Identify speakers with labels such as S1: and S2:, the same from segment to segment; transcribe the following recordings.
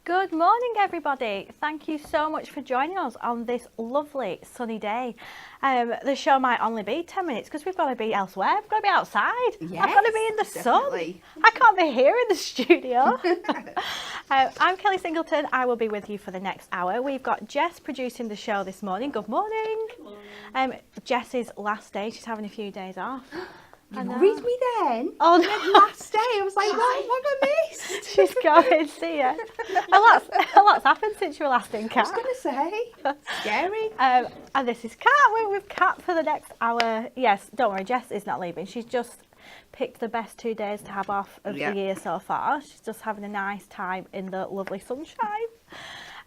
S1: Good morning, everybody. Thank you so much for joining us on this lovely sunny day. The show might only be 10 minutes because we've got to be elsewhere. We've got to be outside.
S2: Yes,
S1: I've got to be in the
S2: definitely.
S1: sun. I can't be here in the studio. I'm Kelly Singleton. I will be with you for the next hour. We've got Jess producing the show this morning. Good morning. Good morning. Jess's last day. She's having a few days off.
S2: You worried me then.
S1: Oh,
S2: no. Last day, I was like, what have I missed?
S1: She's going, see ya. A lot's happened since you were last in, Kat.
S2: I was going to say, scary.
S1: And this is Kat. We're with Kat for the next hour. Yes, don't worry, Jess is not leaving. She's just picked the best 2 days to have off of the year so far. She's just having a nice time in the lovely sunshine.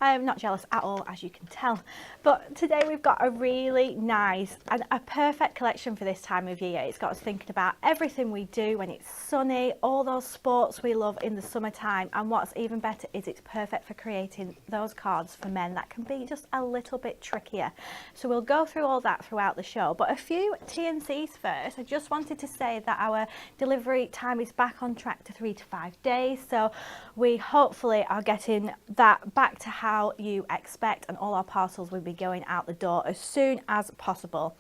S1: I'm not jealous at all, as you can tell. But today we've got a really nice and a perfect collection for this time of year. It's got us thinking about everything we do when it's sunny, all those sports we love in the summertime, and what's even better is it's perfect for creating those cards for men that can be just a little bit trickier. So we'll go through all that throughout the show. But a few T&Cs first. I just wanted to say that our delivery time is back on track to 3 to 5 days. So we hopefully are getting that back to how you expect, and all our parcels will be going out the door as soon as possible.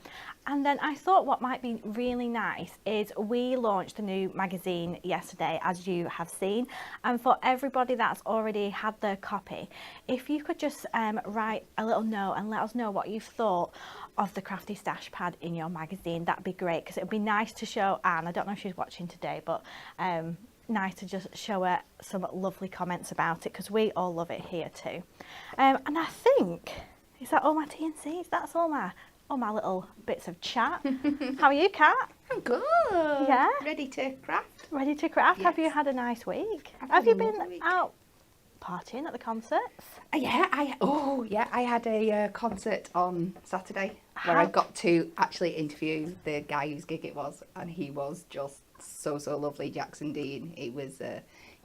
S1: And then I thought what might be really nice is we launched a new magazine yesterday, as you have seen, and for everybody that's already had their copy, if you could just write a little note and let us know what you thought of the Crafty Stash Pad in your magazine, that'd be great, because it would be nice to show Anne. I don't know if she's watching today, but nice to just show her some lovely comments about it, because we all love it here too. And I think, is that all my T&Cs? That's all my little bits of chat. How are you, Kat?
S2: I'm good.
S1: Yeah?
S2: Ready to craft.
S1: Ready to craft?
S2: Yes.
S1: Have you had a nice week?
S2: I've
S1: Have
S2: had
S1: you
S2: a
S1: been
S2: lovely week.
S1: out partying at the concerts?
S2: I had a concert on Saturday where I got to actually interview the guy whose gig it was, and he was just so lovely, Jackson Dean. He was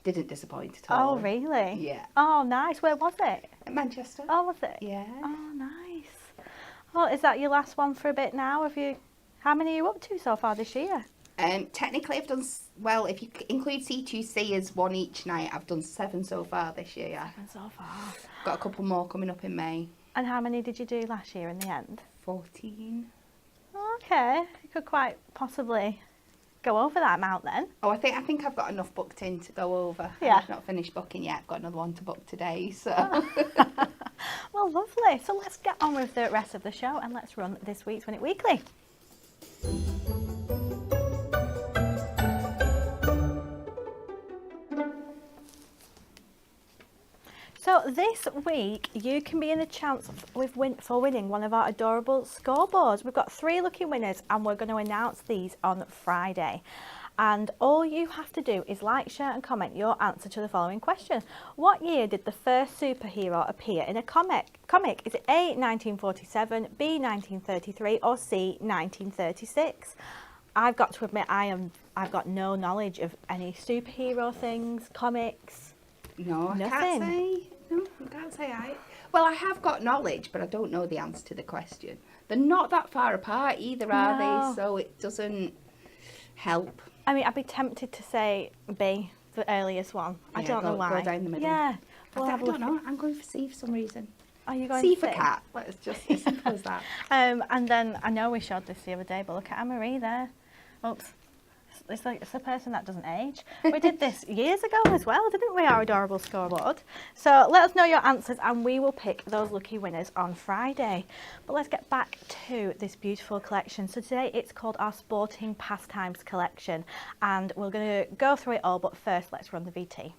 S2: didn't disappoint at all.
S1: Oh, really?
S2: Yeah.
S1: Oh, nice. Where was it?
S2: At Manchester.
S1: Oh, was it?
S2: Yeah.
S1: Oh, nice. Oh, is that your last one for a bit now? How many are you up to so far this year?
S2: Technically I've done, well, if you include C2C as one each night, I've done 7 so far this year.
S1: 7 so far.
S2: Got a couple more coming up in May.
S1: And how many did you do last year in the end?
S2: 14.
S1: Okay, you could quite possibly go over that amount then.
S2: Oh, I think I've got enough booked in to go over.
S1: Yeah.
S2: I've not finished booking yet. I've got another one to book today, so.
S1: Well, lovely. So let's get on with the rest of the show and let's run this week's Win It Weekly. So this week you can be in a chance for winning one of our adorable scoreboards. We've got 3 lucky winners and we're going to announce these on Friday. And all you have to do is like, share and comment your answer to the following question. What year did the first superhero appear in a comic? Is it A, 1947, B, 1933 or C, 1936? I've got to admit I've got no knowledge of any superhero things, comics.
S2: No, I
S1: Nothing.
S2: can't say I. Well, I have got knowledge, but I don't know the answer to the question. They're not that far apart either, are
S1: No.
S2: they? So it doesn't help.
S1: I mean, I'd be tempted to say B, the earliest one. I
S2: Yeah,
S1: don't know why.
S2: Go down the middle.
S1: Yeah. We'll
S2: I
S1: have a
S2: don't
S1: look.
S2: know. I'm going for C for some reason.
S1: Are you going
S2: C
S1: to
S2: for
S1: C?
S2: cat. Let's just as simple as that.
S1: And then I know we showed this the other day, but look at Anne-Marie there. Oops. It's like it's the person that doesn't age. We did this years ago as well, didn't we, our adorable scoreboard? So let us know your answers and we will pick those lucky winners on Friday. But let's get back to this beautiful collection. So today it's called our Sporting Pastimes Collection and we're going to go through it all, but first let's run the VT.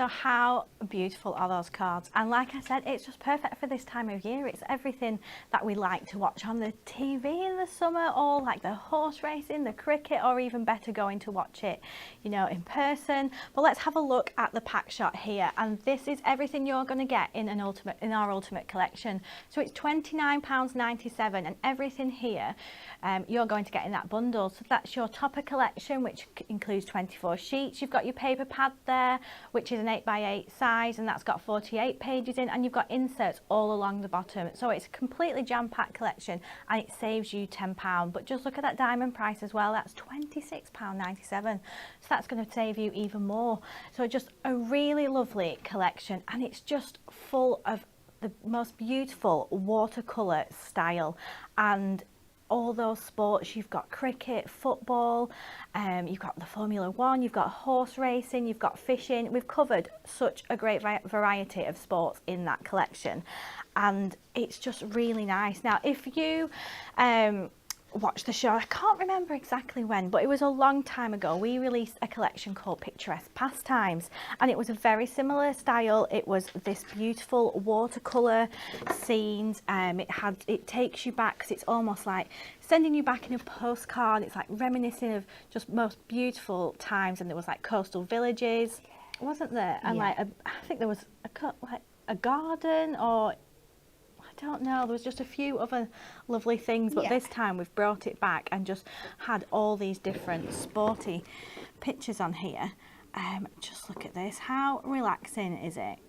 S1: So how beautiful are those cards? And like I said, it's just perfect for this time of year. It's everything that we like to watch on the TV in the summer, or like the horse racing, the cricket, or even better going to watch it, you know, in person. But let's have a look at the pack shot here. And this is everything you're going to get in our ultimate collection. So it's £29.97, and everything here you're going to get in that bundle. So that's your topper collection, which includes 24 sheets. You've got your paper pad there, which is an 8x8 size, and that's got 48 pages in, and you've got inserts all along the bottom. So it's a completely jam-packed collection, and it saves you £10. But just look at that diamond price as well. That's £26.97. So that's going to save you even more. So just a really lovely collection, and it's just full of the most beautiful watercolour style and all those sports. You've got cricket, football, you've got the Formula One, you've got horse racing, you've got fishing. We've covered such a great variety of sports in that collection, and it's just really nice. Now, if you watch the show, I can't remember exactly when, but it was a long time ago, we released a collection called Picturesque Pastimes, and it was a very similar style. It was this beautiful watercolour scenes. It takes you back, because it's almost like sending you back in a postcard. It's like reminiscing of just most beautiful times, and there was like coastal villages, wasn't there? And like I think there was a garden, or I don't know, there was just a few other lovely things, but this time we've brought it back and just had all these different sporty pictures on here. Just look at this, how relaxing is it?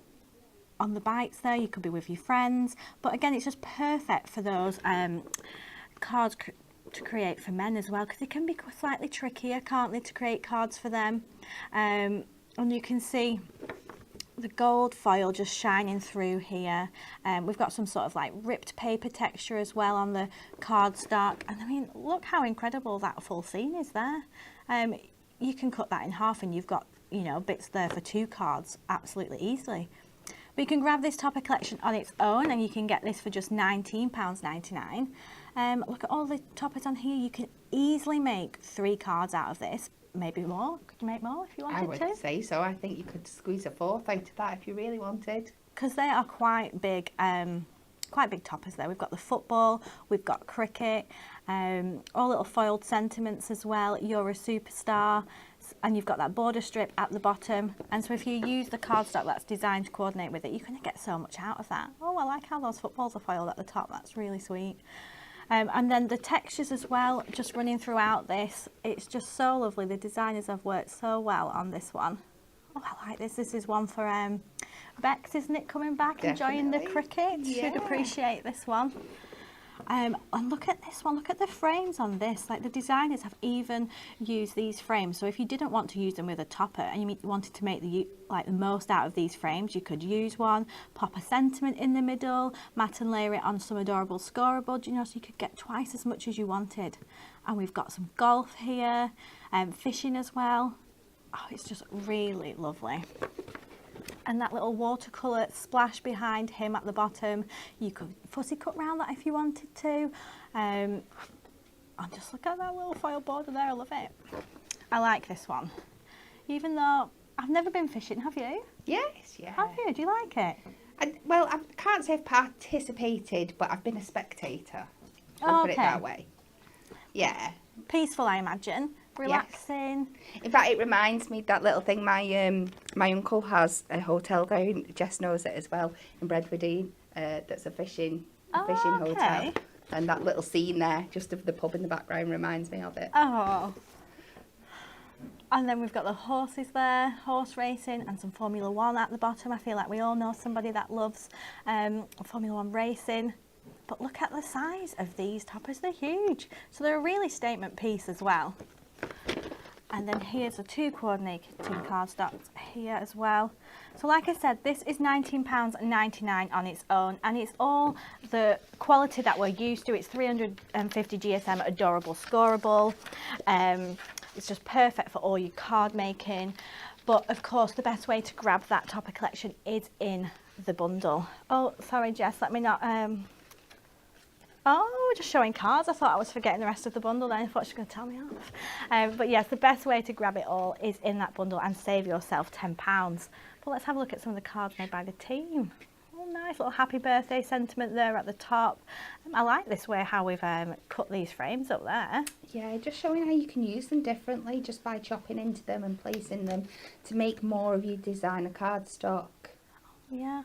S1: On the bikes there, you could be with your friends, but again, it's just perfect for those cards to create for men as well, because they can be slightly trickier, can't they, to create cards for them. And you can see the gold foil just shining through here. We've got some sort of like ripped paper texture as well on the cardstock, and I mean, look how incredible that full scene is there. You can cut that in half, and you've got, you know, bits there for 2 cards absolutely easily. But you can grab this topper collection on its own, and you can get this for just £19.99. Look at all the toppers on here. You can easily make 3 cards out of this. Maybe more. Could you make more if you wanted to?
S2: I would say so. I think you could squeeze a 4th out of that if you really wanted. Because
S1: they are quite big toppers there. We've got the football, we've got cricket, all little foiled sentiments as well. You're a superstar, and you've got that border strip at the bottom. And so if you use the cardstock that's designed to coordinate with it, you're going to get so much out of that. Oh, I like how those footballs are foiled at the top. That's really sweet. And then the textures as well, just running throughout this. It's just so lovely. The designers have worked so well on this one. Oh, I like this. This is one for Bex, isn't it, coming back,
S2: Definitely.
S1: enjoying the cricket?
S2: Yeah.
S1: Should appreciate this one. And look at this one, look at the frames on this. Like, the designers have even used these frames. So if you didn't want to use them with a topper and you wanted to make the most out of these frames, you could use one, pop a sentiment in the middle, mat and layer it on some adorable scoreboard, you know, so you could get twice as much as you wanted. And we've got some golf here, fishing as well. Oh, it's just really lovely. And that little watercolour splash behind him at the bottom, you could fussy cut round that if you wanted to. And just look at that little foil border there, I love it. I like this one. Even though I've never been fishing, have you?
S2: Yes, yeah.
S1: Have you? Do you like it?
S2: I can't say I've participated, but I've been a spectator. I'll put it that way. Yeah.
S1: Peaceful, I imagine. Relaxing.
S2: Yes. In fact, it reminds me, that little thing, my uncle has a hotel down, Jess knows it as well, in Bredwardine, that's a fishing hotel. And that little scene there, just of the pub in the background, reminds me of it.
S1: Oh. And then we've got the horses there, horse racing, and some Formula One at the bottom. I feel like we all know somebody that loves Formula One racing. But look at the size of these toppers, they're huge. So they're a really statement piece as well. And then here's the 2 coordinating cardstocks here as well. So like I said, this is £19.99 on its own, and it's all the quality that we're used to. It's 350 GSM adorable scoreable. It's just perfect for all your card making. But of course, the best way to grab that topper collection is in the bundle. Oh, sorry, Jess, let me not... Oh, just showing cards. I thought I was forgetting the rest of the bundle then. I thought she was going to tell me off. But yes, the best way to grab it all is in that bundle and save yourself £10. But let's have a look at some of the cards made by the team. Oh, nice little happy birthday sentiment there at the top. I like this way how we've cut these frames up there.
S2: Yeah, just showing how you can use them differently just by chopping into them and placing them to make more of your designer cardstock.
S1: Yeah,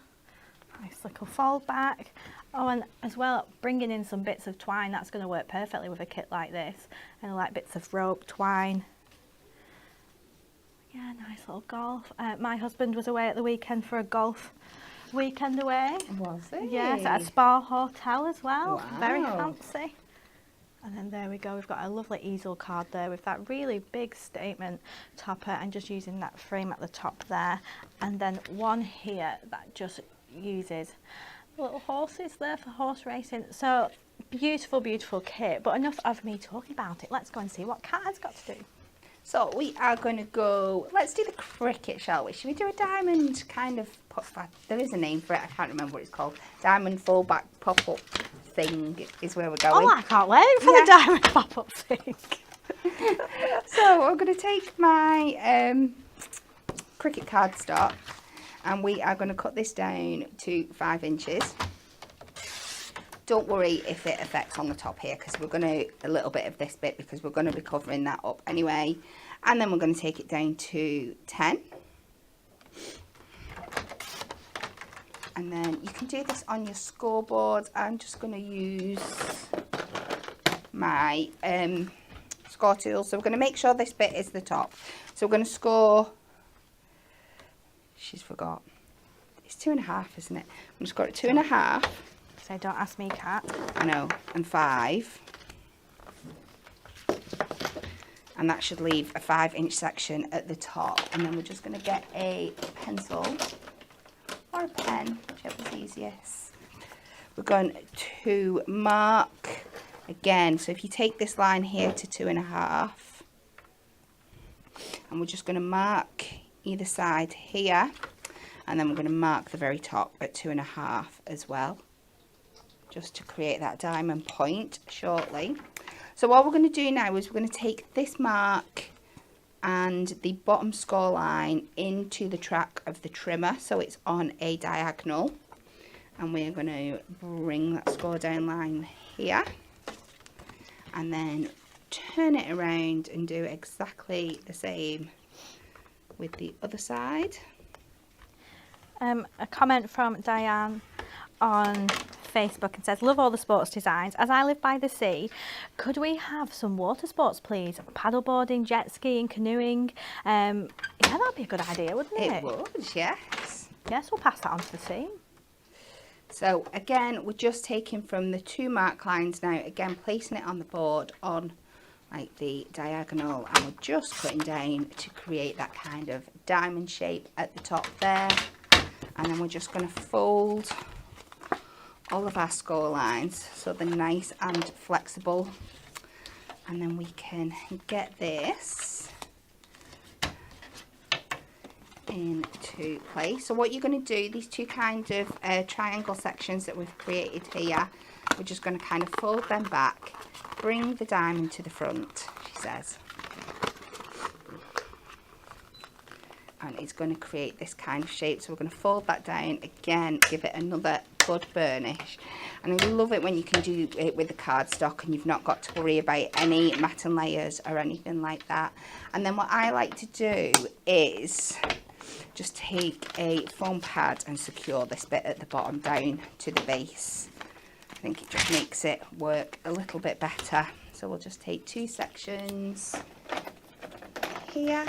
S1: nice little fold back. Oh, and as well, bringing in some bits of twine, that's going to work perfectly with a kit like this. And I like bits of rope, twine. Yeah, nice little golf. My husband was away at the weekend for a golf weekend away.
S2: Was it?
S1: Yes, at a spa hotel as well.
S2: Wow.
S1: Very fancy. And then there we go, we've got a lovely easel card there with that really big statement topper and just using that frame at the top there. And then one here that just uses little horses there for horse racing. So beautiful, beautiful kit. But enough of me talking about it. Let's go and see what Kat has got to do.
S2: So we are going to go, let's do the cricket, shall we? Should we do a diamond kind of pop back? There is a name for it, I can't remember what it's called. Diamond fullback pop-up thing is where we're going.
S1: Oh, I can't wait for the diamond pop-up thing.
S2: So I'm going to take my cricket cardstock and we are going to cut this down to 5 inches. Don't worry if it affects on the top here because we're going to, a little bit of this bit because we're going to be covering that up anyway. And then we're going to take it down to 10. And then you can do this on your scoreboard. I'm just going to use my score tool. So we're going to make sure this bit is the top. So we're going to score, she's forgot, it's 2.5, isn't it? I'm going to score at 2.5.
S1: So don't ask me, Kat.
S2: I know, and 5. And that should leave a 5-inch section at the top. And then we're just going to get a pencil or a pen, whichever's easiest. We're going to mark again. So if you take this line here to 2.5, and we're just going to mark either side here, and then we're going to mark the very top at 2.5 as well, just to create that diamond point shortly. So what we're going to do now is we're going to take this mark and the bottom score line into the track of the trimmer so it's on a diagonal, and we're going to bring that score down line here and then turn it around and do exactly the same with the other side.
S1: A comment from Diane on Facebook and says, love all the sports designs. As I live by the sea, could we have some water sports, please? Paddleboarding, jet skiing, canoeing. Yeah, that'd be a good idea, wouldn't it?
S2: It would, yes.
S1: Yes, we'll pass that on to the team.
S2: So again, we're just taking from the 2 mark lines now, again placing it on the board on like the diagonal, and we're just cutting down to create that kind of diamond shape at the top there. And then we're just going to fold all of our score lines so they're nice and flexible, and then we can get this into place. So what you're going to do, these 2 kind of triangle sections that we've created here, we're just going to kind of fold them back, bring the diamond to the front, she says, and it's going to create this kind of shape. So we're going to fold that down again, give it another good burnish. And I love it when you can do it with the cardstock and you've not got to worry about any matting layers or anything like that. And then what I like to do is just take a foam pad and secure this bit at the bottom down to the base. I think it just makes it work a little bit better. So we'll just take 2 sections here.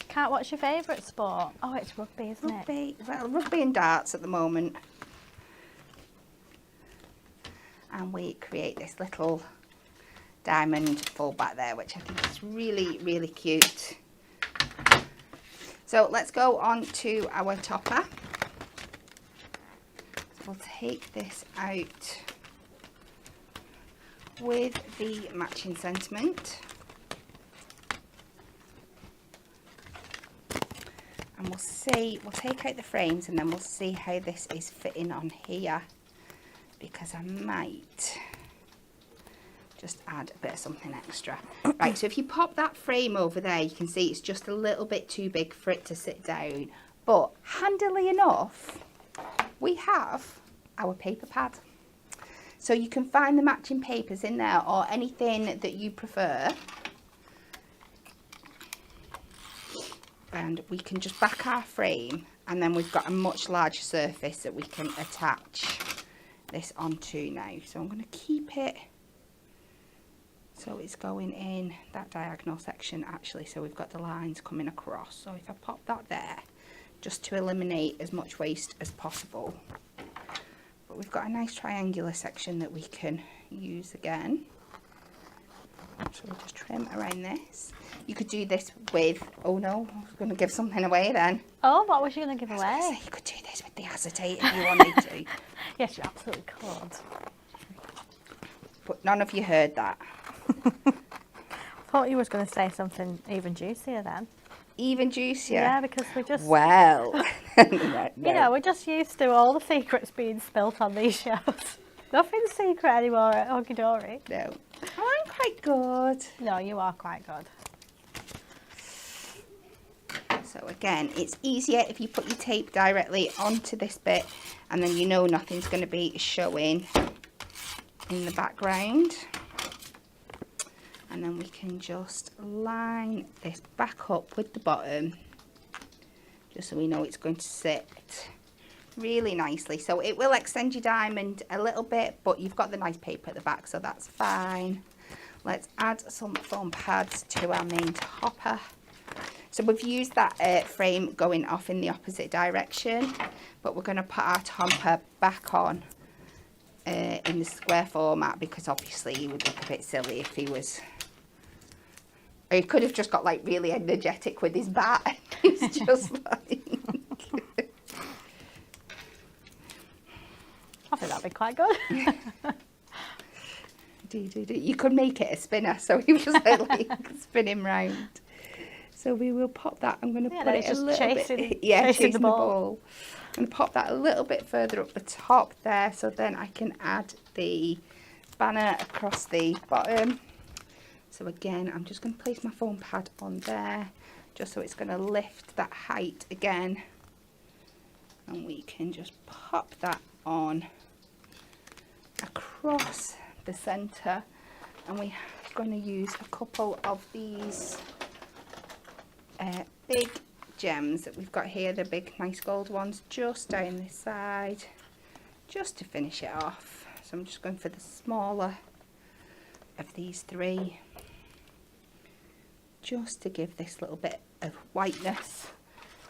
S1: Kat, what's your favourite sport? Oh, it's rugby, isn't it?
S2: Well, rugby and darts at the moment. And we create this little diamond fullback there, which I think is really, really cute. So let's go on to our topper. So we'll take this out with the matching sentiment. and we'll take out the frames and then we'll see how this is fitting on here, because I might just add a bit of something extra. Right, so if you pop that frame over there, you can see it's just a little bit too big for it to sit down, but handily enough, we have our paper pad. So you can find the matching papers in there, or anything that you prefer. And we can just back our frame, and then we've got a much larger surface that we can attach this onto now. So I'm going to keep it so it's going in that diagonal section actually, so we've got the lines coming across. So if I pop that there, just to eliminate as much waste as possible. But we've got a nice triangular section that we can use again. So we'll just trim around this. You could do this with, oh no, I was going to give something away then.
S1: Oh, what was you going to give away?
S2: You could do this with the acetate if you wanted to.
S1: Yes, you absolutely could.
S2: But none of you heard that.
S1: I thought you was going to say something even juicier then.
S2: Even juicier?
S1: Yeah, because we just...
S2: Well... no.
S1: You know, we're just used to all the secrets being spilt on these shows. Nothing's secret anymore at Hunky Dory.
S2: No. Oh, I'm quite good.
S1: No, you are quite good.
S2: So again, it's easier if you put your tape directly onto this bit, and then you know nothing's going to be showing in the background. And then we can just line this back up with the bottom, just so we know it's going to sit really nicely. So it will extend your diamond a little bit, but you've got the nice paper at the back, so that's fine. Let's add some foam pads to our main topper. So we've used that frame going off in the opposite direction, but we're going to put our topper back on in the square format, because obviously he would look a bit silly if he was... Or he could have just got like really energetic with his bat. He's just like...
S1: I think that'd be quite good.
S2: You could make it a spinner, so he was just like spinning round. So we will pop that. I'm going to put it a little bit. Yeah, chasing the ball. I'm going to pop that a little bit further up the top there, so then I can add the banner across the bottom. So again, I'm just going to place my foam pad on there, just so it's going to lift that height again. And we can just pop that on across the centre. And we're going to use a couple of these big gems that we've got here, the big nice gold ones, just down this side, just to finish it off. So I'm just going for the smaller of these three, just to give this little bit of whiteness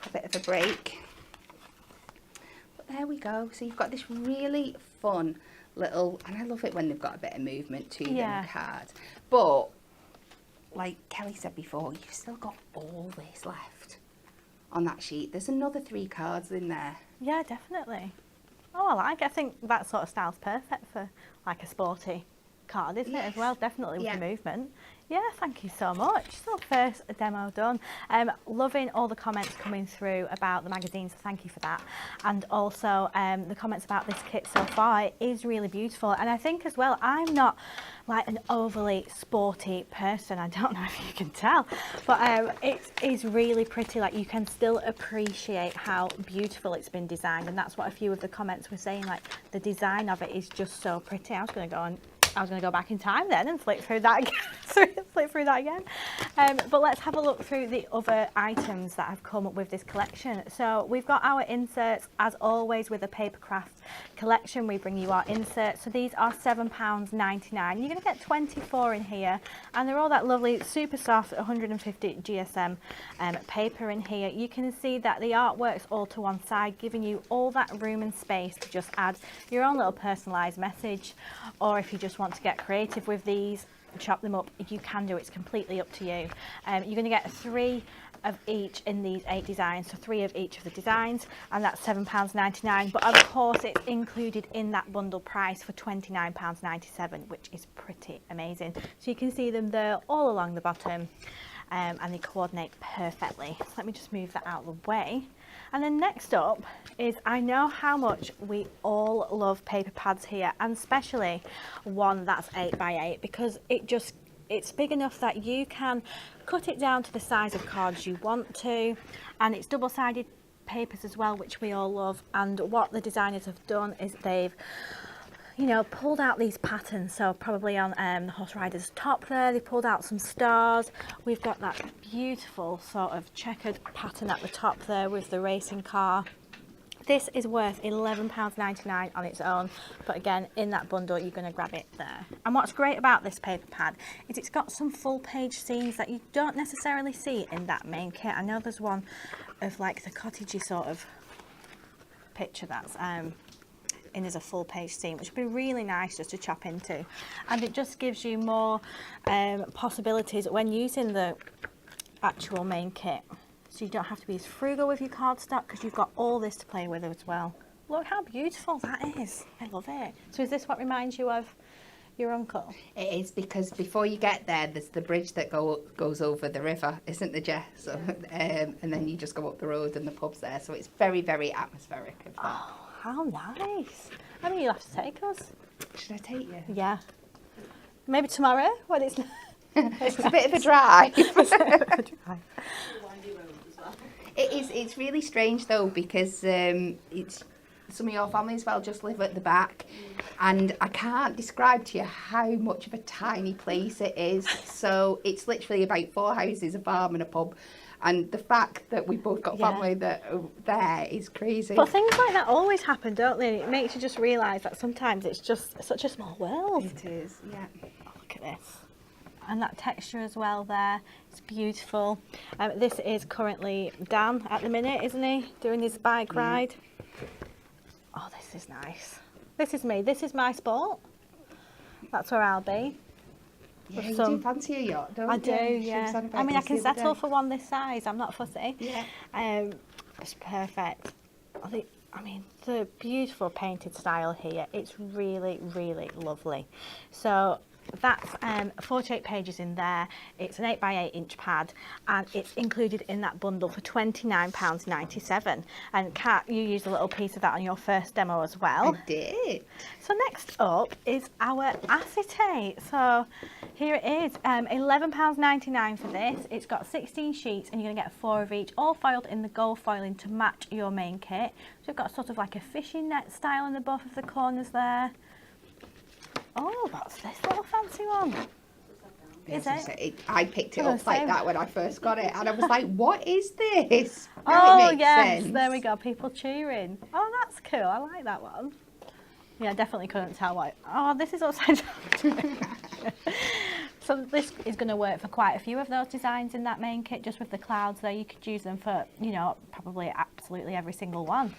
S2: a bit of a break. But there we go. So you've got this really fun little, and I love it when they've got a bit of movement to them cards. But like Kelly said before, you've still got all this left on that sheet. There's another 3 cards in there.
S1: Yeah, definitely. Oh, I like it. I think that sort of style's perfect for like a sporty card, isn't it, as well? Definitely with the movement. Yeah, thank you so much. So first demo done. Loving all the comments coming through about the magazine, so thank you for that. And also the comments about this kit so far. It is really beautiful, and I think as well, I'm not like an overly sporty person. I don't know if you can tell, but it is really pretty. Like, you can still appreciate how beautiful it's been designed, and that's what a few of the comments were saying. Like, the design of it is just so pretty. I was going to go back in time then and flip through that again. But let's have a look through the other items that have come up with this collection. So we've got our inserts, as always with a papercraft collection. We bring you our inserts. So these are £7.99. You're going to get 24 in here, and they're all that lovely, super soft 150 GSM paper in here. You can see that the artwork's all to one side, giving you all that room and space to just add your own little personalised message, or if you just want to get creative with these, chop them up, you can do. It's completely up to you. You're going to get 3 of each in these 8 designs, so 3 of each of the designs, and that's £7.99. But of course it's included in that bundle price for £29.97, which is pretty amazing. So you can see them there all along the bottom. and they coordinate perfectly. So let me just move that out of the way. And then next up is, I know how much we all love paper pads here, and especially one that's 8x8, because it's big enough that you can cut it down to the size of cards you want to, and it's double-sided papers as well, which we all love. And what the designers have done is they've, you know, pulled out these patterns. So probably on the horse rider's top there, they pulled out some stars. We've got that beautiful sort of checkered pattern at the top there with the racing car. This is worth £11.99 on its own, but again, in that bundle, you're going to grab it there. And what's great about this paper pad is it's got some full page scenes that you don't necessarily see in that main kit. I know there's one of like the cottagey sort of picture that's in as a full page scene, which would be really nice just to chop into. And it just gives you more possibilities when using the actual main kit. So you don't have to be as frugal with your cardstock, because you've got all this to play with as well. Look how beautiful that is. I love it. So is this what reminds you of your uncle? It
S2: is, because before you get there, there's the bridge that goes over the river, isn't there, Jess? So, and then you just go up the road and the pub's there. So it's very, very atmospheric.
S1: Oh, how nice. I mean, you'll have to take us.
S2: Should I take you?
S1: Yeah. Maybe tomorrow when it's...
S2: It's a bit of a drive. It's really strange though, because it's some of your family as well just live at the back, and I can't describe to you how much of a tiny place it is. So it's literally about 4 houses, a farm and a pub, and the fact that we both got family that are there is crazy.
S1: But things like that always happen, don't they? It makes you just realise that sometimes it's just such a small world.
S2: It is, yeah.
S1: Look at this. And that texture as well there, it's beautiful. This is currently Dan at the minute, isn't he? Doing his bike ride. Oh, this is nice. This is me, this is my sport. That's where I'll be.
S2: Yeah, you do fancy a yacht, don't you?
S1: I do, yeah. I mean, I can settle for one this size, I'm not fussy.
S2: Yeah.
S1: It's perfect. I mean, the beautiful painted style here, it's really, really lovely. So that's 48 pages in there. It's an 8x8 inch pad, and it's included in that bundle for £29.97. And Kat, you used a little piece of that on your first demo as well.
S2: I did.
S1: So next up is our acetate. So here it is, £11.99 for this. It's got 16 sheets, and you're going to get 4 of each, all foiled in the gold foiling to match your main kit. So we've got sort of like a fishing net style in the both of the corners there. Oh, that's this little fancy one. Is it?
S2: I picked it up like that when I first got it, and I was like, what is this?
S1: Oh, yes, there we go, people cheering. Oh, that's cool, I like that one. Yeah, I definitely couldn't tell what. Oh, this is upside down. So this is going to work for quite a few of those designs in that main kit, just with the clouds there. You could use them for, you know, probably absolutely every single one.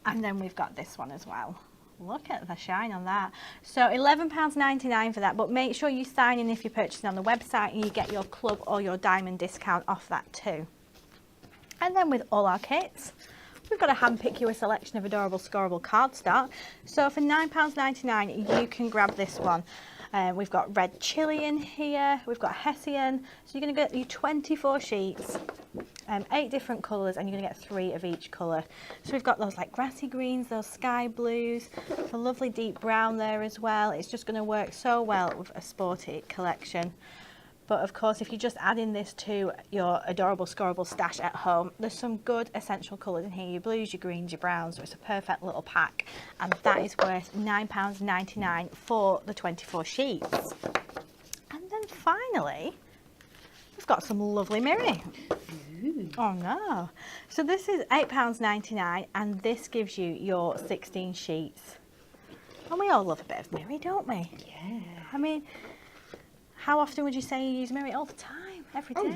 S1: And then we've got this one as well. Look at the shine on that. So £11.99 for that, but make sure you sign in if you're purchasing on the website, and you get your club or your diamond discount off that too. And then with all our kits, we've got to handpick you a selection of adorable scoreable cardstock. So for £9.99 you can grab this one. We've got red chili in here, we've got Hessian, so you're going to get you 24 sheets, 8 different colours, and you're going to get 3 of each colour. So we've got those like grassy greens, those sky blues, the lovely deep brown there as well. It's just going to work so well with a sporty collection. But of course, if you just add in this to your adorable scoreable stash at home, there's some good essential colours in here, your blues, your greens, your browns, so it's a perfect little pack. And that is worth £9.99 for the 24 sheets. And then finally, we've got some lovely mirri. Oh no. So this is £8.99, and this gives you your 16 sheets. And we all love a bit of mirri, don't we?
S2: Yeah.
S1: I mean, how often would you say you use mirri? All the time, every day.
S2: Oh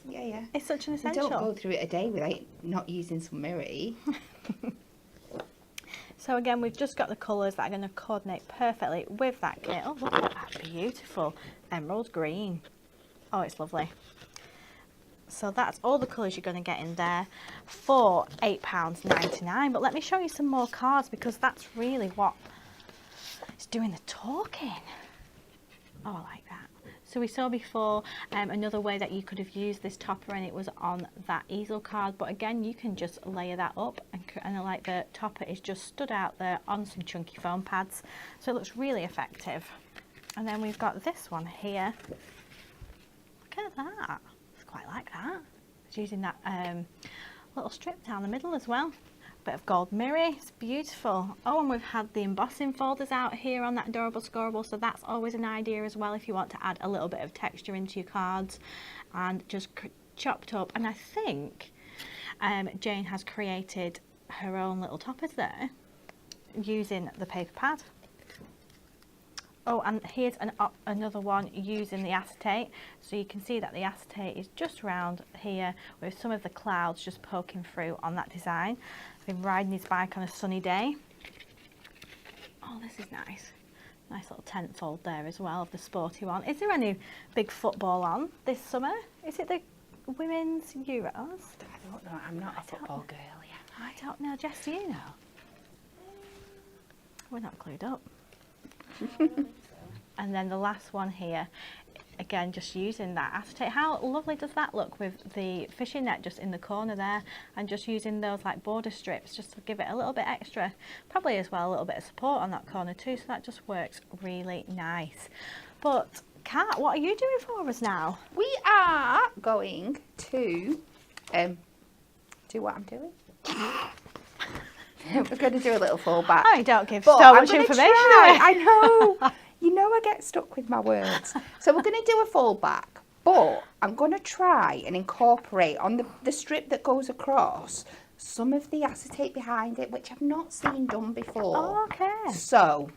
S2: yeah, yeah.
S1: It's such an essential.
S2: You don't go through it a day without not using some mirri.
S1: So again, we've just got the colours that are going to coordinate perfectly with that kit. Oh, look at that beautiful emerald green. Oh, it's lovely. So that's all the colours you're going to get in there for £8.99. But let me show you some more cards, because that's really what is doing the talking. Oh, I like that. So we saw before another way that you could have used this topper, and it was on that easel card, but again you can just layer that up, and I like the topper is just stood out there on some chunky foam pads, so it looks really effective. And then we've got this one here. Look at that, I quite like that. It's using that little strip down the middle as well. Bit of gold mirri, it's beautiful. Oh, and we've had the embossing folders out here on that adorable scoreable, so that's always an idea as well if you want to add a little bit of texture into your cards, and just chopped up. And I think Jane has created her own little toppers there using the paper pad. Oh, and here's another one using the acetate. So you can see that the acetate is just around here with some of the clouds just poking through on that design. I've been riding his bike on a sunny day. Oh, this is nice. Nice little tent fold there as well of the sporty one. Is there any big football on this summer? Is it the Women's Euros?
S2: I don't know. I'm not a football girl yet.
S1: I don't know. Jess, do you know? We're not clued up. And then the last one here, again just using that acetate. How lovely does that look with the fishing net just in the corner there, and just using those like border strips just to give it a little bit extra, probably as well a little bit of support on that corner too, so that just works really nice. But Kat, what are you doing for us now?
S2: We are going to do what I'm doing. We're going to do a little fallback.
S1: I don't give so much information away.
S2: I know. You know I get stuck with my words. So we're going to do a fallback, but I'm going to try and incorporate on the strip that goes across some of the acetate behind it, which I've not seen done before.
S1: Oh, okay.
S2: So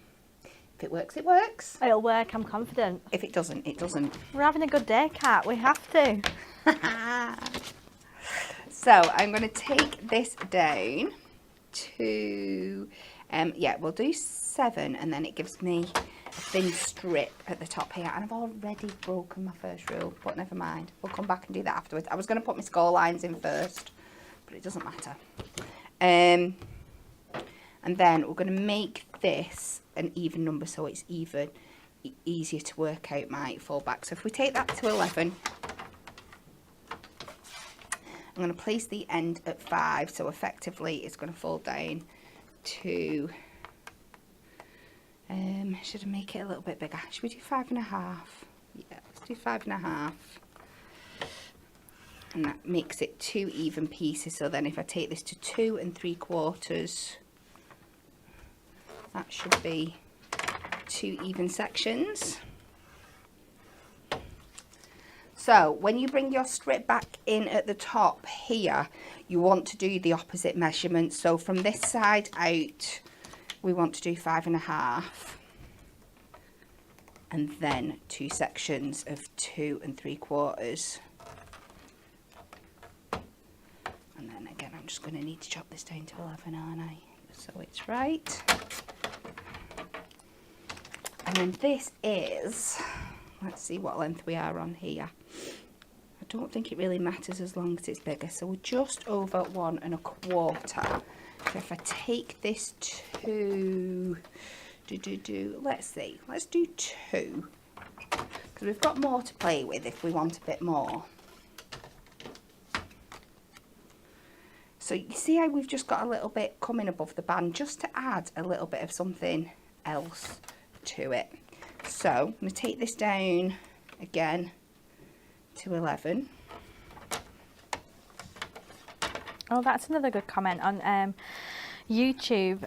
S2: if it works, it works.
S1: It'll work, I'm confident.
S2: If it doesn't, it doesn't.
S1: We're having a good day, Kat. We have to.
S2: So I'm going to take this down to, we'll do 7, and then it gives me a thin strip at the top here, and I've already broken my first rule, but never mind, we'll come back and do that afterwards. I was going to put my score lines in first, but it doesn't matter. And then we're going to make this an even number, so it's even easier to work out my fallback. So if we take that to 11, I'm going to place the end at 5, so effectively it's going to fall down to, should I make it a little bit bigger? Should we do 5.5? Yeah, let's do 5.5. And that makes it 2 even pieces, so then if I take this to 2 3/4, that should be 2 even sections. So when you bring your strip back in at the top here, you want to do the opposite measurement. So from this side out, we want to do 5.5, and then 2 sections of 2 3/4. And then again, I'm just going to need to chop this down to 11, aren't I? So it's right. And then this is, let's see what length we are on here. I don't think it really matters as long as it's bigger. So we're just over 1 1/4. So if I take this to, let's see, let's do 2. Because we've got more to play with if we want a bit more. So you see how we've just got a little bit coming above the band, just to add a little bit of something else to it. So I'm going to take this down again to 11.
S1: Oh, that's another good comment on YouTube.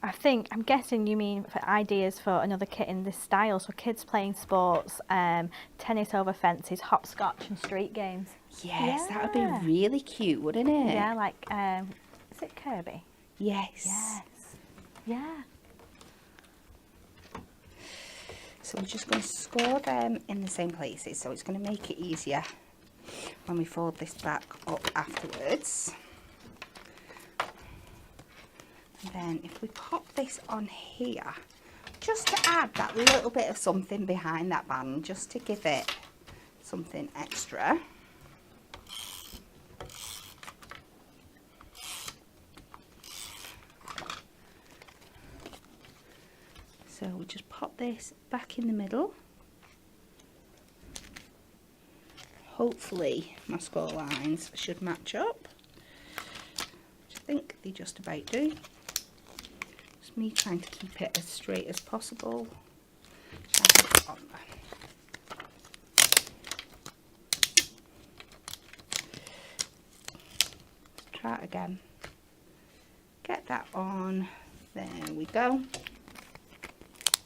S1: I'm guessing you mean for ideas for another kit in this style, so kids playing sports, tennis over fences, hopscotch and street games.
S2: Yes, that would be really cute, wouldn't it?
S1: Yeah, like, is it Kirby?
S2: Yes.
S1: Yes. Yeah.
S2: So we're just going to score them in the same places, so it's going to make it easier when we fold this back up afterwards. And then if we pop this on here, just to add that little bit of something behind that band, just to give it something extra. So we just pop this back in the middle. hopefully my score lines should match up. I think they just about do. It's me trying to keep it as straight as possible. Let's try it again. Get that on. There we go.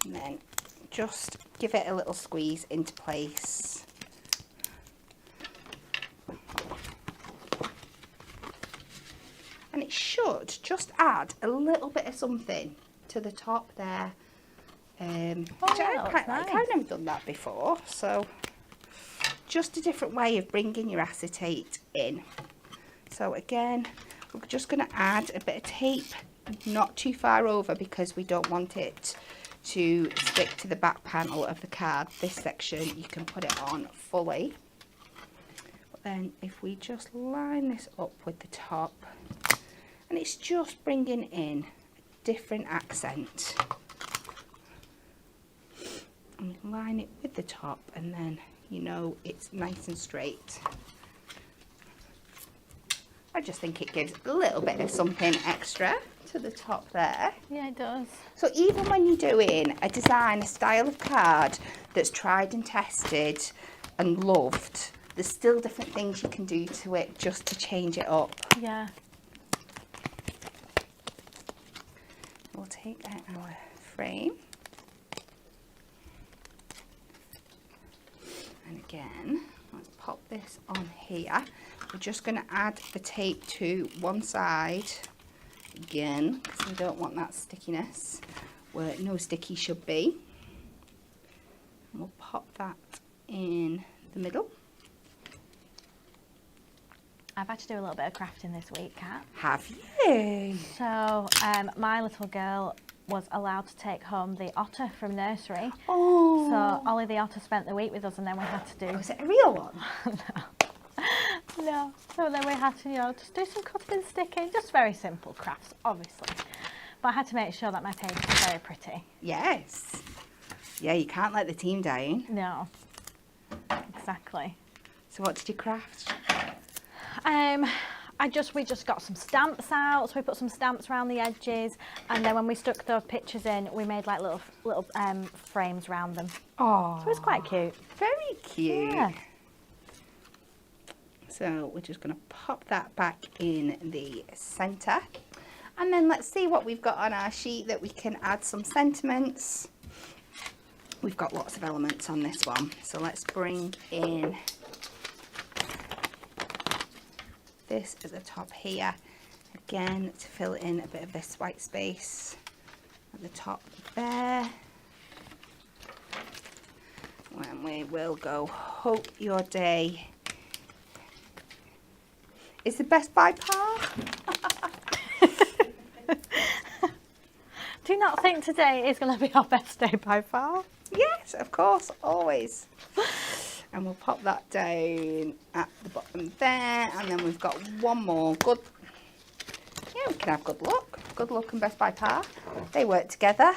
S2: And then just give it a little squeeze into place. And it should just add a little bit of something to the top there. I've never done that before, so just a different way of bringing your acetate in. So again, we're just going to add a bit of tape, not too far over because we don't want it to stick to the back panel of the card. This section you can put it on fully. But then if we just line this up with the top, and it's just bringing in a different accent. And line it with the top, and then you know it's nice and straight. I just think it gives a little bit of something extra to the top there.
S1: Yeah, it does.
S2: So even when you're doing a design, a style of card that's tried and tested and loved, there's still different things you can do to it just to change it up.
S1: Yeah.
S2: We'll take out our frame. And again, let's pop this on here. We're just going to add the tape to one side again because we don't want that stickiness where no sticky should be. And we'll pop that in the middle.
S1: I've had to do a little bit of crafting this week, Kat.
S2: Have you?
S1: So my little girl was allowed to take home the otter from nursery.
S2: Oh.
S1: So Ollie the otter spent the week with us, and then we had to do...
S2: Oh, is it a real one?
S1: No. So then we had to, just do some cutting and sticking. Just very simple crafts, obviously. But I had to make sure that my pages were very pretty. Yes.
S2: Yeah, you can't let the team down.
S1: No. Exactly.
S2: So what did you craft?
S1: We just got some stamps out, so we put some stamps around the edges, and then when we stuck the pictures in, we made like little frames around them.
S2: Oh,
S1: so it was quite cute.
S2: Very cute.
S1: Yeah.
S2: So we're just going to pop that back in the centre, and then let's see what we've got on our sheet that we can add some sentiments. We've got lots of elements on this one, so let's bring in this at the top here again to fill in a bit of this white space at the top there. When we will go, hope your day is the best by par.
S1: Do you not think today is going to be our best day by far?
S2: Yes, of course, always. And we'll pop that down at the bottom there, and then we've got one more. Good. Yeah, we can have good luck. Good luck and best by par. They work together.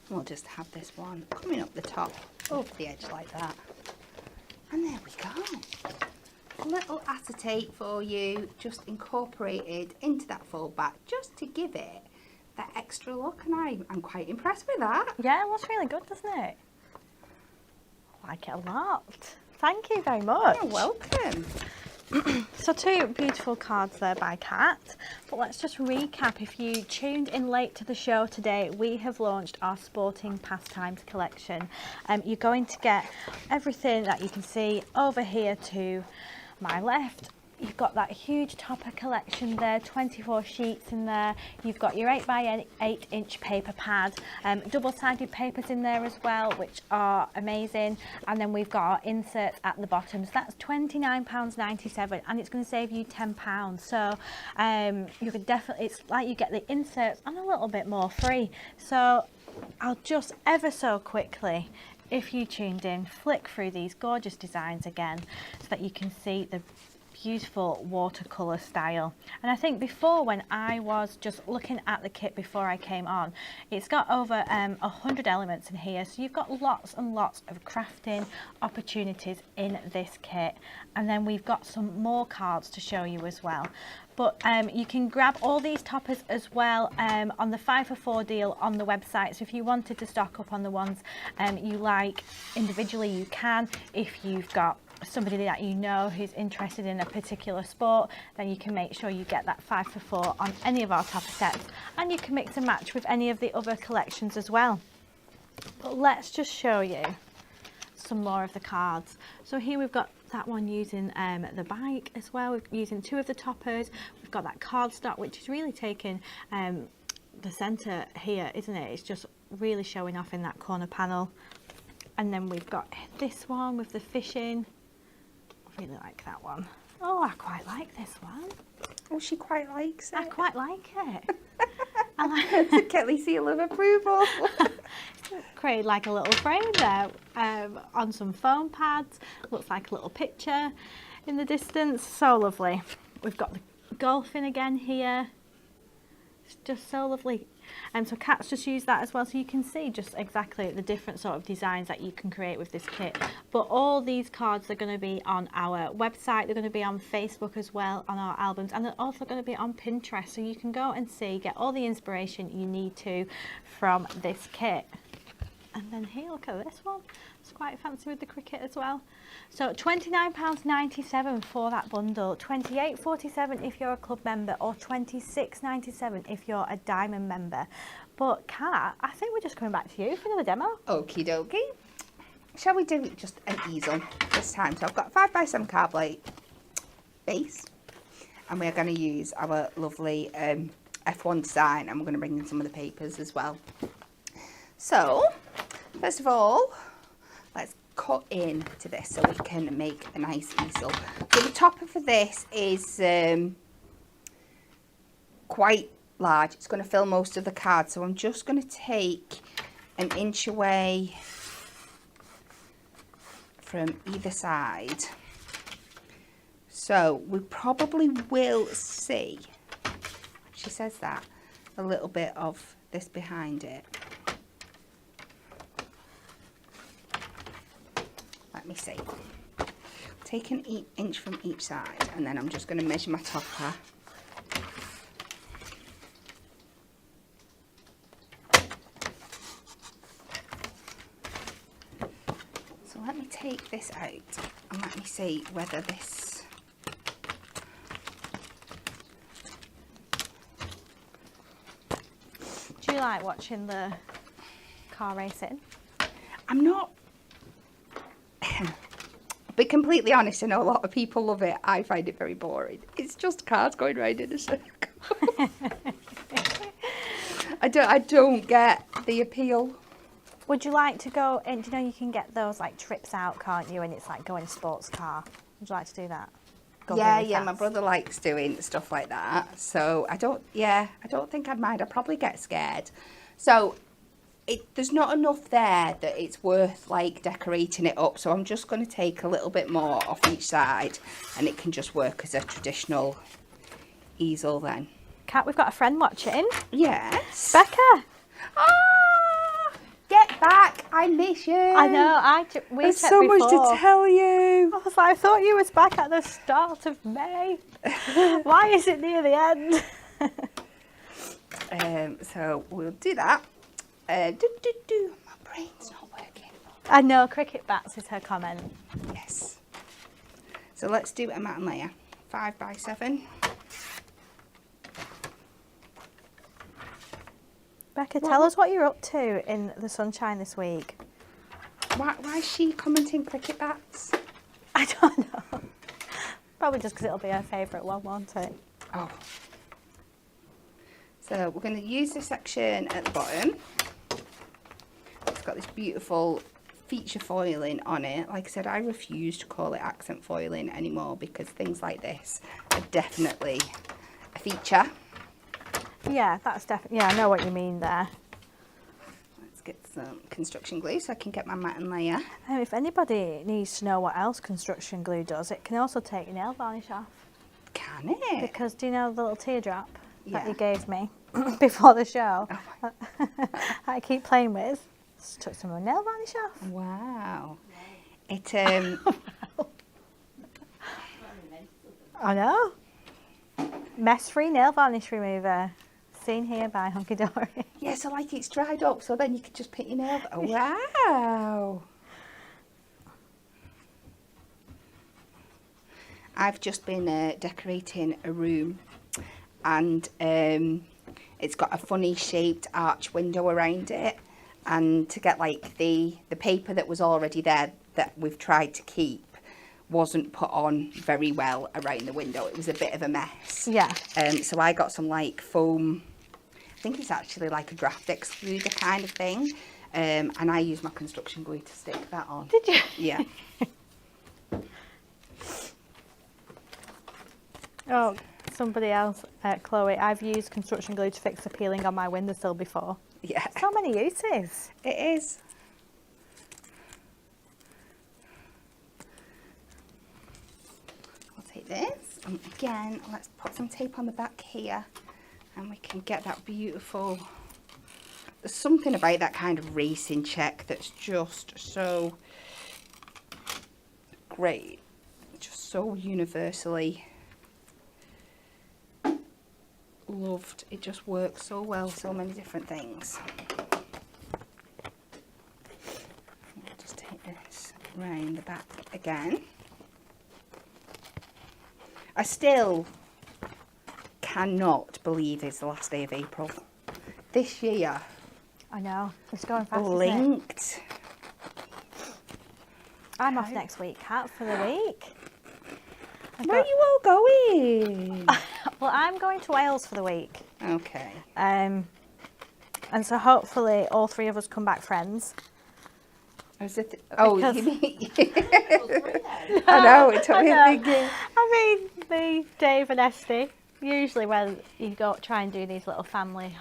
S2: We'll just have this one coming up the top over the edge like that. And there we go. A little acetate for you, just incorporated into that fold back, just to give it that extra look, and I'm quite impressed with that.
S1: Yeah, it looks really good, doesn't it? I like it a lot. Thank you very much.
S2: You're welcome.
S1: So 2 beautiful cards there by Kat, but let's just recap. If you tuned in late to the show today, we have launched our Sporting Pastimes Collection. You're going to get everything that you can see over here to my left. You've got that huge topper collection there, 24 sheets in there. You've got your 8x8 inch paper pad, double-sided papers in there as well, which are amazing. And then we've got our inserts at the bottom. So that's £29.97, and it's going to save you £10. So you can definitely, it's like you get the inserts and a little bit more free. So I'll just ever so quickly, if you tuned in, flick through these gorgeous designs again so that you can see the beautiful watercolour style. And I think before, when I was just looking at the kit before I came on, it's got over 100 elements in here, so you've got lots and lots of crafting opportunities in this kit. And then we've got some more cards to show you as well. But you can grab all these toppers as well on the 5 for 4 deal on the website. So if you wanted to stock up on the ones you like individually, you can. If you've got somebody that you know who's interested in a particular sport, then you can make sure you get that 5 for 4 on any of our topper sets, and you can mix and match with any of the other collections as well. But let's just show you some more of the cards. So here we've got that one using the bike as well. We're using 2 of the toppers. We've got that cardstock, which is really taking the centre here, isn't it? It's just really showing off in that corner panel. And then we've got this one with the fishing. I really like that one. Oh, I quite like this one.
S2: Oh, she quite likes it.
S1: I quite like it. I like
S2: the Kelly seal of approval.
S1: Created like a little frame there on some foam pads. Looks like a little picture in the distance. So lovely. We've got the golfing again here. It's just so lovely. And so Kat's just used that as well, so you can see just exactly the different sort of designs that you can create with this kit. But all these cards are going to be on our website, they're going to be on Facebook as well, on our albums, and they're also going to be on Pinterest, so you can go and see, get all the inspiration you need to from this kit. And then here, look at this one. It's quite fancy with the cricket as well. So £29.97 for that bundle, £28.47 if you're a club member, or £26.97 if you're a diamond member. But Kat, I think we're just coming back to you for another demo.
S2: Okie dokie. Shall we do just an easel this time? So I've got 5x7 card plate base, and we're going to use our lovely F1 design, and we're going to bring in some of the papers as well. So first of all, let's cut into this so we can make a nice easel. So the topper for this is quite large. It's going to fill most of the card, so I'm just going to take an inch away from either side. So we probably will see, she says that, a little bit of this behind it. Let me see. Take an inch from each side, and then I'm just going to measure my topper. So let me take this out and let me see whether this...
S1: Do you like watching the car racing?
S2: I'm not... Be completely honest, I know a lot of people love it. I find it very boring. It's just cars going round in a circle. I don't get the appeal.
S1: Would you like to go in? Do you know you can get those like trips out, can't you? And it's like going sports car. Would you like to do that? Go
S2: Yeah,
S1: really
S2: yeah.
S1: fast.
S2: My brother likes doing stuff like that. So I don't think I'd mind. I'd probably get scared. So there's not enough there that it's worth like decorating it up. So I'm just going to take a little bit more off each side, and it can just work as a traditional easel then.
S1: Kat, we've got a friend watching.
S2: Yes.
S1: Becca.
S2: Ah, get back! I miss you.
S1: I know. We
S2: There's
S1: checked
S2: so
S1: before.
S2: much to tell you.
S1: I was like, I thought you was back at the start of May. Why is it near the end?
S2: So we'll do that. My brain's not working.
S1: I know, cricket bats is her comment.
S2: Yes. So let's do a matte layer. 5x7.
S1: Becca, tell us what you're up to in the sunshine this week.
S2: Why is she commenting cricket bats?
S1: I don't know. Probably just because it'll be her favourite one, won't it?
S2: Oh. So we're going to use this section at the bottom. It's got this beautiful feature foiling on it. Like I said, I refuse to call it accent foiling anymore because things like this are definitely a feature.
S1: Yeah, that's definitely, yeah, I know what you mean there.
S2: Let's get some construction glue so I can get my matte layer.
S1: If anybody needs to know what else construction glue does, it can also take your nail varnish off.
S2: Can it?
S1: Because do you know the little teardrop that
S2: Yeah.
S1: you gave me before the show?
S2: Oh.
S1: I keep playing with. Just took some of my nail varnish off.
S2: Wow. It
S1: I know. Mess-free nail varnish remover. Seen here by Hunky Dory.
S2: yeah, so like it's dried up, so then you can just pick your nail. Oh, wow. I've just been decorating a room, and it's got a funny shaped arch window around it, and to get like the paper that was already there that we've tried to keep wasn't put on very well around the window. It was a bit of a mess.
S1: Yeah.
S2: So I got some like foam, I think it's actually like a draft excluder kind of thing, and I used my construction glue to stick that on.
S1: Did you?
S2: Yeah.
S1: Oh, somebody else, Chloe, I've used construction glue to fix the peeling on my windowsill before.
S2: Yeah.
S1: So many uses.
S2: It is. I'll take this, and again, let's put some tape on the back here, and we can get that beautiful, there's something about that kind of racing check that's just so great, just so universally loved. It just works so well, so many different things. I'll just take this round the back again. I still cannot believe it's the last day of April. This year,
S1: I know. It's going fast, isn't it?
S2: blinked.
S1: I'm off next week, Kat, for the week.
S2: Where are you all going?
S1: Well, I'm going to Wales for the week.
S2: Okay.
S1: And so hopefully all three of us come back friends.
S2: Was it
S1: Because-
S2: you mean... I know, it took me thinking.
S1: I mean, me, Dave and Esty, usually when you go try and do these little family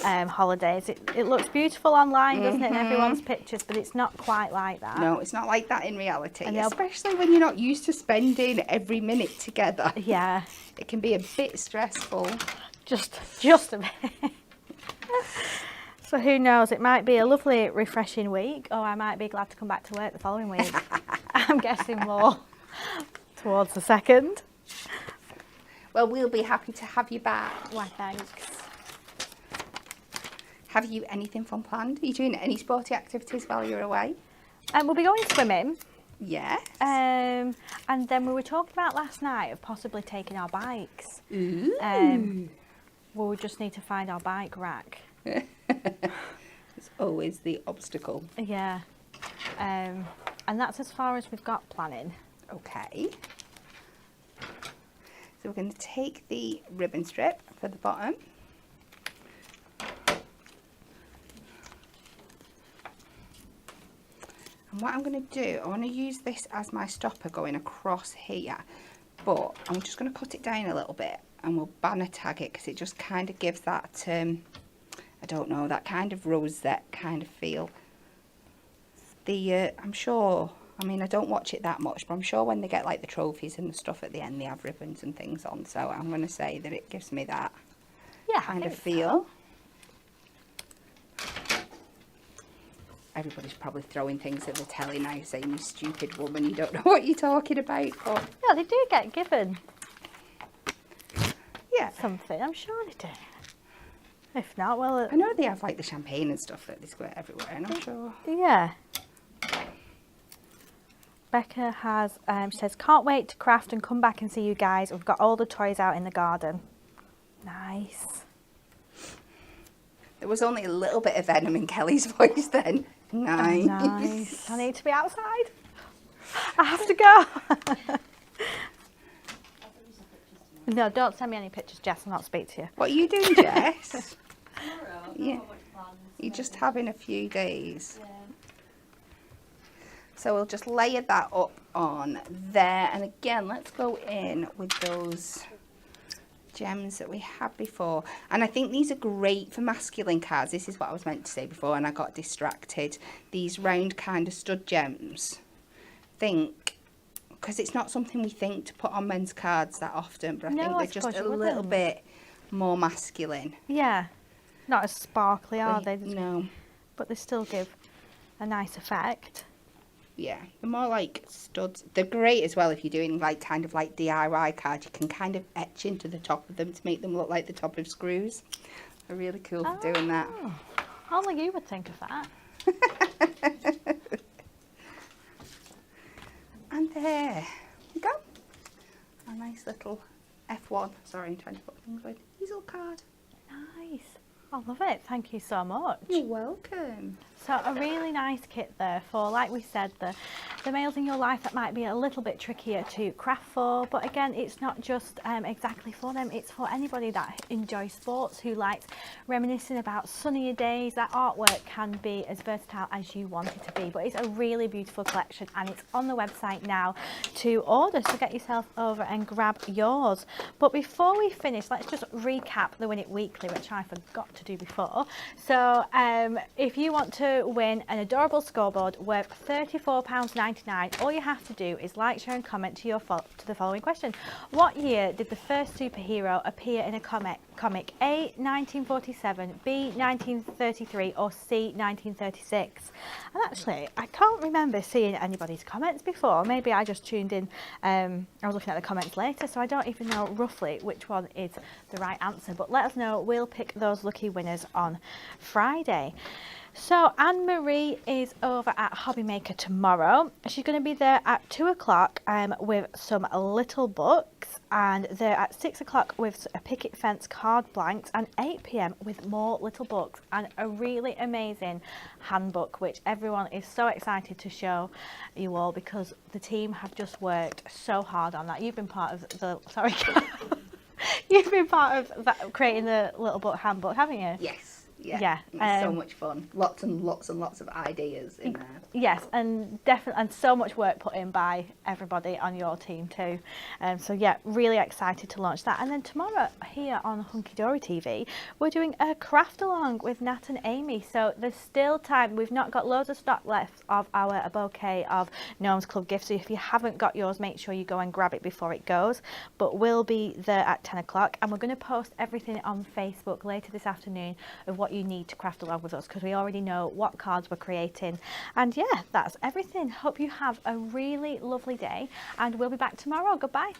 S1: holidays, it looks beautiful online, doesn't it, in everyone's pictures, but it's not quite like that.
S2: No, it's not like that in reality,
S1: I know.
S2: especially when you're not used to spending every minute together.
S1: Yeah,
S2: It can be a bit stressful.
S1: just a bit. So who knows, it might be a lovely refreshing week, or I might be glad to come back to work the following week. I'm guessing more towards the second.
S2: Well, we'll be happy to have you back.
S1: Why, thanks.
S2: Have you anything fun planned? Are you doing any sporty activities while you're away?
S1: We'll be going swimming.
S2: Yes.
S1: And then we were talking about last night of possibly taking our bikes.
S2: Ooh.
S1: Well, we just need to find our bike rack.
S2: It's always the obstacle.
S1: Yeah. And that's as far as we've got planning.
S2: Okay. So we're going to take the ribbon strip for the bottom. And what I'm going to do, I want to use this as my stopper going across here, but I'm just going to cut it down a little bit and we'll banner tag it because it just kind of gives that, I don't know, that kind of rosette kind of feel. I'm sure, I mean, I don't watch it that much, but I'm sure when they get like the trophies and the stuff at the end, they have ribbons and things on. So I'm going to say that it gives me that kind of feel. Everybody's probably throwing things at the telly now saying, you stupid woman, you don't know what you're talking about. But
S1: Yeah, they do get given
S2: yeah,
S1: something. I'm sure they do. If not, well,
S2: I know they have like the champagne and stuff that they squirt everywhere, and I'm sure.
S1: yeah. Becca has, she says, can't wait to craft and come back and see you guys. We've got all the toys out in the garden. Nice.
S2: There was only a little bit of venom in Kelly's voice then. Nice.
S1: Nice. I need to be outside. I have to go. No, don't send me any pictures, Jess. I'll not speak to you.
S2: What are you doing, Jess? Yeah. You're just having a few days.
S1: Yeah.
S2: So we'll just layer that up on there. And again, let's go in with those gems that we had before. And I think these are great for masculine cards. This is what I was meant to say before and I got distracted. These round kind of stud gems. Think, because it's not something we think to put on men's cards that often, but I think they're just a little bit more masculine.
S1: Yeah, not as sparkly, are they?
S2: No.
S1: But they still give a nice effect.
S2: Yeah, they're more like studs. They're great as well if you're doing like kind of like DIY cards. You can kind of etch into the top of them to make them look like the top of screws. They're really cool for doing that.
S1: Only you would think of that.
S2: And there we go. A nice little F1. Sorry, I'm trying to put things with. Easel card.
S1: Nice. I love it. Thank you so much.
S2: You're welcome.
S1: So a really nice kit there for, like we said, the males in your life that might be a little bit trickier to craft for. But again, it's not just exactly for them. It's for anybody that enjoys sports, who likes reminiscing about sunnier days. That artwork can be as versatile as you want it to be. But it's a really beautiful collection and it's on the website now to order. So get yourself over and grab yours. But before we finish, let's just recap the Win It Weekly, which I forgot to do before. So if you want to win an adorable scoreboard worth £34.99, all you have to do is like, share and comment to the following question. What year did the first superhero appear in a comic? A, 1947, B, 1933 or C, 1936? And actually I can't remember seeing anybody's comments before. Maybe I just tuned in, I was looking at the comments later, so I don't even know roughly which one is the right answer, but let us know. We'll pick those lucky winners on Friday. So Anne-Marie is over at Hobbymaker tomorrow. She's going to be there at 2 o'clock with some little books, and they're at 6 o'clock with a picket fence card blanks, and 8 p.m. with more little books and a really amazing handbook, which everyone is so excited to show you all because the team have just worked so hard on that. You've been part of the, sorry, you've been part of that, creating the little book handbook, haven't you?
S2: Yes. Yeah, it's so much fun. Lots and lots of ideas in there.
S1: Yes, and definitely, and so much work put in by everybody on your team too. So yeah, really excited to launch that. And then tomorrow here on Hunky Dory TV, we're doing a craft along with Nat and Amy. So there's still time. We've not got loads of stock left of our A Bouquet of Gnomes Club gifts. So if you haven't got yours, make sure you go and grab it before it goes. But we'll be there at 10 o'clock, and we're going to post everything on Facebook later this afternoon of what you need to craft along with us, because we already know what cards we're creating. And yeah, that's everything. Hope you have a really lovely day, and we'll be back tomorrow. Goodbye.